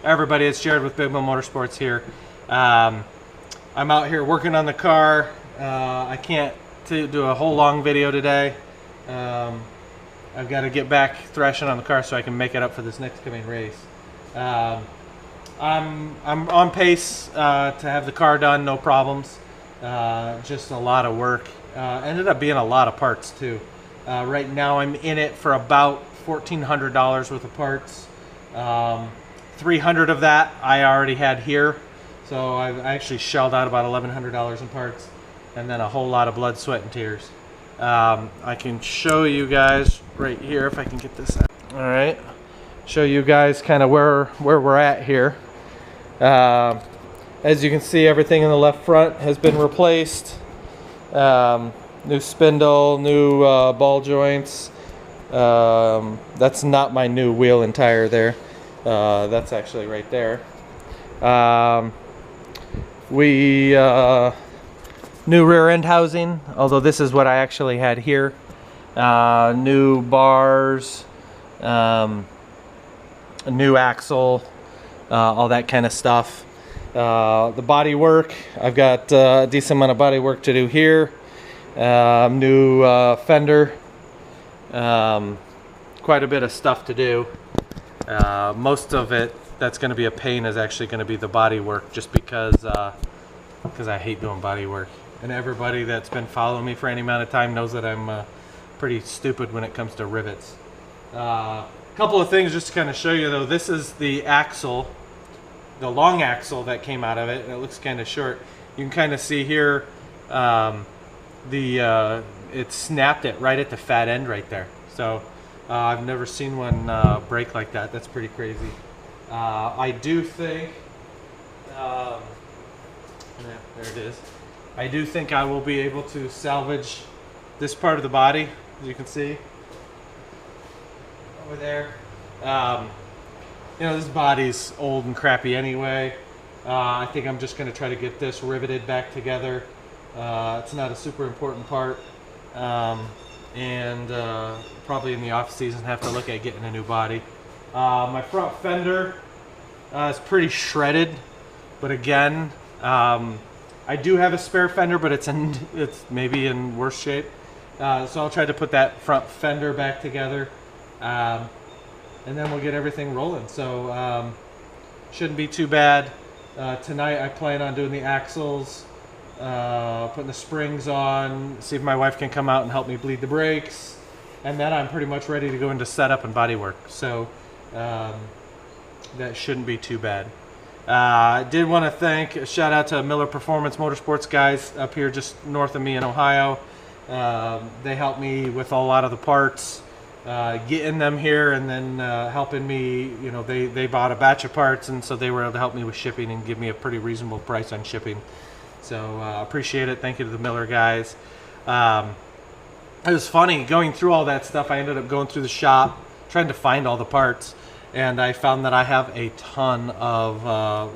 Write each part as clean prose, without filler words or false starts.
Everybody, it's Jared with Big Mill Motorsports here. I'm out here working on the car. I can't do a whole long video today. I've got to get back thrashing on the car so I can make it up for this next coming race. I'm on pace to have the car done, no problems. Just a lot of work. Ended up being a lot of parts too. Right now I'm in it for about $1,400 worth of parts. 300 of that I already had here, so I actually shelled out about $1,100 in parts, and then a whole lot of blood, sweat, and tears. I can show you guys right here if I can get this out. All right, show you guys kind of where we're at here. As you can see, everything in the left front has been replaced. New spindle, new ball joints. That's not my new wheel and tire there. That's actually right there. New rear end housing, although this is what I actually had here. New bars, a new axle, all that kind of stuff. The body work, I've got a decent amount of body work to do here. New fender, quite a bit of stuff to do. Most of it that's going to be a pain is actually going to be the body work, just because I hate doing body work. And everybody that's been following me for any amount of time knows that I'm pretty stupid when it comes to rivets. A couple of things just to kind of show you though. This is the axle, the long axle that came out of it, and it looks kind of short. You can kind of see here it snapped it right at the fat end right there. So I've never seen one break like that. That's pretty crazy. I do think, there it is. I do think I will be able to salvage this part of the body, as you can see over there. You know, this body's old and crappy anyway. I think I'm just going to try to get this riveted back together. It's not a super important part. Probably in the off season have to look at getting a new body. My front fender is pretty shredded, but again, I do have a spare fender, but it's maybe in worse shape. So I'll try to put that front fender back together, and then we'll get everything rolling. So shouldn't be too bad. Tonight I plan on doing the axles, putting the springs on, see if my wife can come out and help me bleed the brakes, and then I'm pretty much ready to go into setup and body work. So that shouldn't be too bad. I did want to thank, a shout out to Miller Performance Motorsports guys up here just north of me in Ohio. They helped me with a lot of the parts, getting them here, and then helping me, you know, they bought a batch of parts, and so they were able to help me with shipping and give me a pretty reasonable price on shipping. So appreciate it. Thank you to the Miller guys. It was funny going through all that stuff. I ended up going through the shop trying to find all the parts, and I found that I have a ton of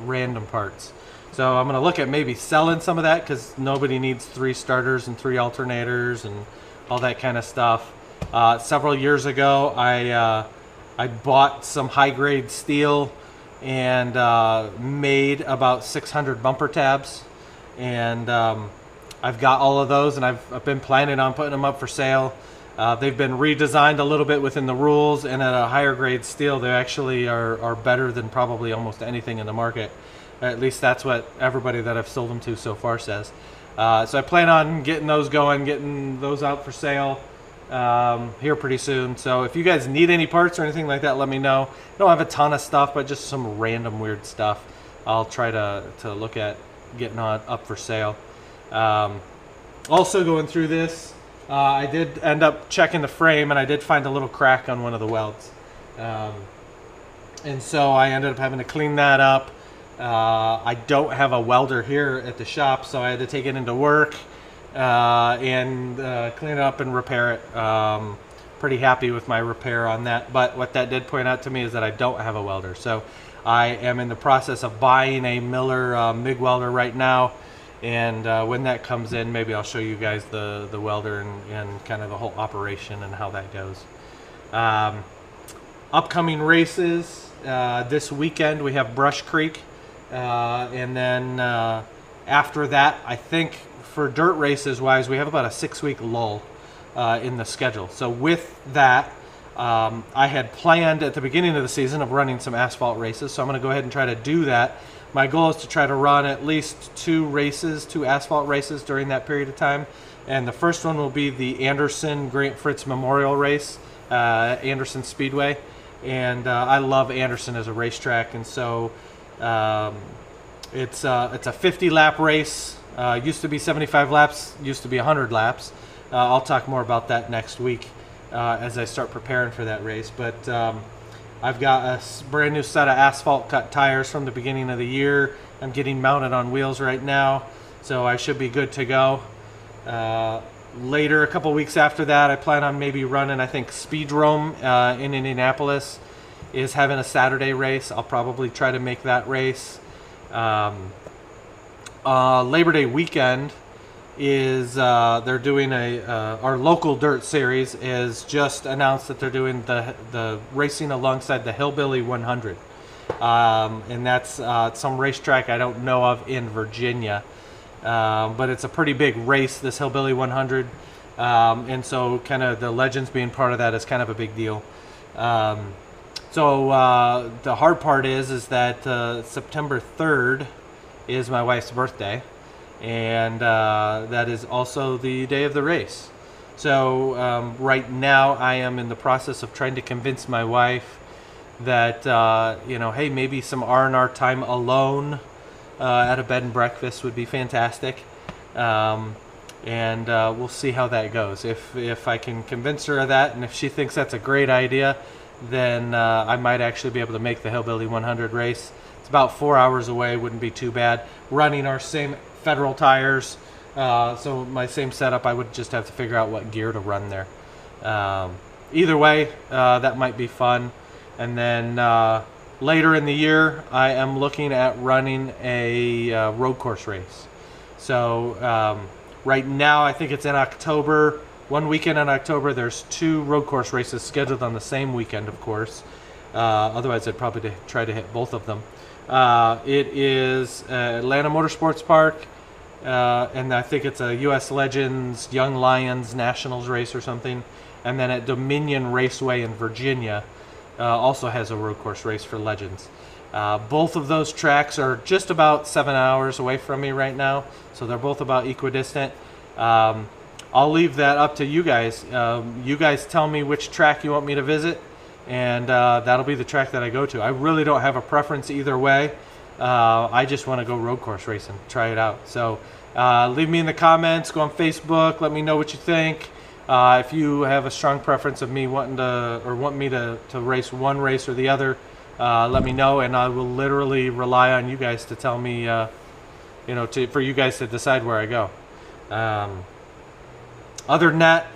random parts. So I'm going to look at maybe selling some of that, because nobody needs 3 starters and 3 alternators and all that kind of stuff. Several years ago I bought some high-grade steel and made about 600 bumper tabs, and I've got all of those, and I've been planning on putting them up for sale. They've been redesigned a little bit within the rules, and at a higher grade steel they actually are better than probably almost anything in the market. At least that's what everybody that I've sold them to so far says. So I plan on getting those going, getting those out for sale here pretty soon. So if you guys need any parts or anything like that, let me know. I don't have a ton of stuff, but just some random weird stuff I'll try to look at getting up for sale. Also going through this, I did end up checking the frame, and I did find a little crack on one of the welds, and so I ended up having to clean that up. I don't have a welder here at the shop, so I had to take it into work and clean it up and repair it. Pretty happy with my repair on that, but what that did point out to me is that I don't have a welder. So I am in the process of buying a Miller MIG welder right now. And when that comes in, maybe I'll show you guys the welder and kind of the whole operation and how that goes. Upcoming races, this weekend we have Brush Creek, and then after that, I think for dirt races wise, we have about a 6-week lull in the schedule. So with that, I had planned at the beginning of the season of running some asphalt races, so I'm going to go ahead and try to do that. My goal is to try to run at least 2 asphalt races during that period of time. And the first one will be the Anderson Grant Fritz Memorial Race, Anderson Speedway. And I love Anderson as a racetrack, and so it's a 50-lap race. Used to be 75 laps, used to be 100 laps. I'll talk more about that next week as I start preparing for that race. But I've got a brand new set of asphalt cut tires from the beginning of the year. I'm getting mounted on wheels right now, so I should be good to go. Later, a couple weeks after that, I plan on maybe running, I think Speedrome in Indianapolis is having a Saturday race. I'll probably try to make that race. Labor Day weekend is they're doing our local dirt series is just announced that they're doing the racing alongside the Hillbilly 100, and that's some racetrack I don't know of in Virginia, but it's a pretty big race, this Hillbilly 100, and so kind of the Legends being part of that is kind of a big deal. So the hard part is that September 3rd is my wife's birthday, and that is also the day of the race. So right now I am in the process of trying to convince my wife that you know, hey, maybe some R&R time alone at a bed and breakfast would be fantastic, and we'll see how that goes. If I can convince her of that, and if she thinks that's a great idea, then I might actually be able to make the Hillbilly 100 race. It's about 4 hours away, wouldn't be too bad. Running our same Federal tires, so my same setup, I would just have to figure out what gear to run there. Either way, that might be fun. And then later in the year, I am looking at running a road course race. So right now, I think it's in October. One weekend in October, there's 2 road course races scheduled on the same weekend, of course. Otherwise, I'd probably try to hit both of them. It is Atlanta Motorsports Park, and I think it's a U.S. Legends Young Lions Nationals race or something. And then at Dominion Raceway in Virginia also has a road course race for Legends. Both of those tracks are just about 7 hours away from me right now, so they're both about equidistant. I'll leave that up to you guys. You guys tell me which track you want me to visit, and that'll be the track that I go to. I really don't have a preference either way. I just want to go road course racing, try it out. So leave me in the comments, go on Facebook, let me know what you think. If you have a strong preference of me wanting to, or want me to race one race or the other, let me know, and I will literally rely on you guys to tell me, you know, for you guys to decide where I go. Other than that,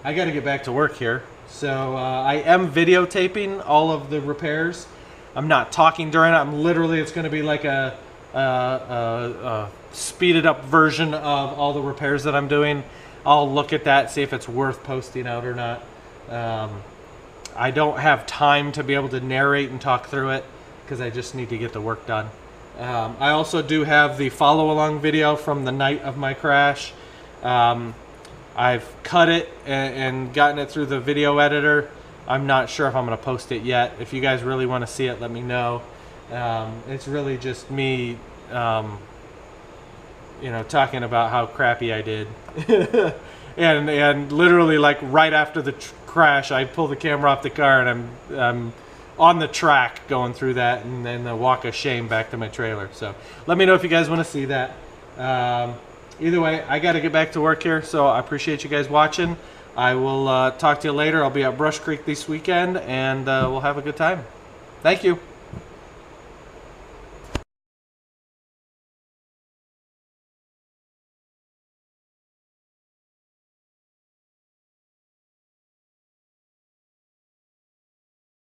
I got to get back to work here. So I am videotaping all of the repairs. I'm not talking during it. I'm literally, it's going to be like a speeded up version of all the repairs that I'm doing. I'll look at that, see if it's worth posting out or not. I don't have time to be able to narrate and talk through it because I just need to get the work done. I also do have the follow along video from the night of my crash. I've cut it and gotten it through the video editor. I'm not sure if I'm going to post it yet. If you guys really want to see it, let me know. It's really just me, you know, talking about how crappy I did. and literally, like, right after the crash, I pull the camera off the car and I'm on the track going through that, and then the walk of shame back to my trailer. So let me know if you guys want to see that. Either way, I got to get back to work here, so I appreciate you guys watching. I will talk to you later. I'll be at Brush Creek this weekend, and we'll have a good time. Thank you.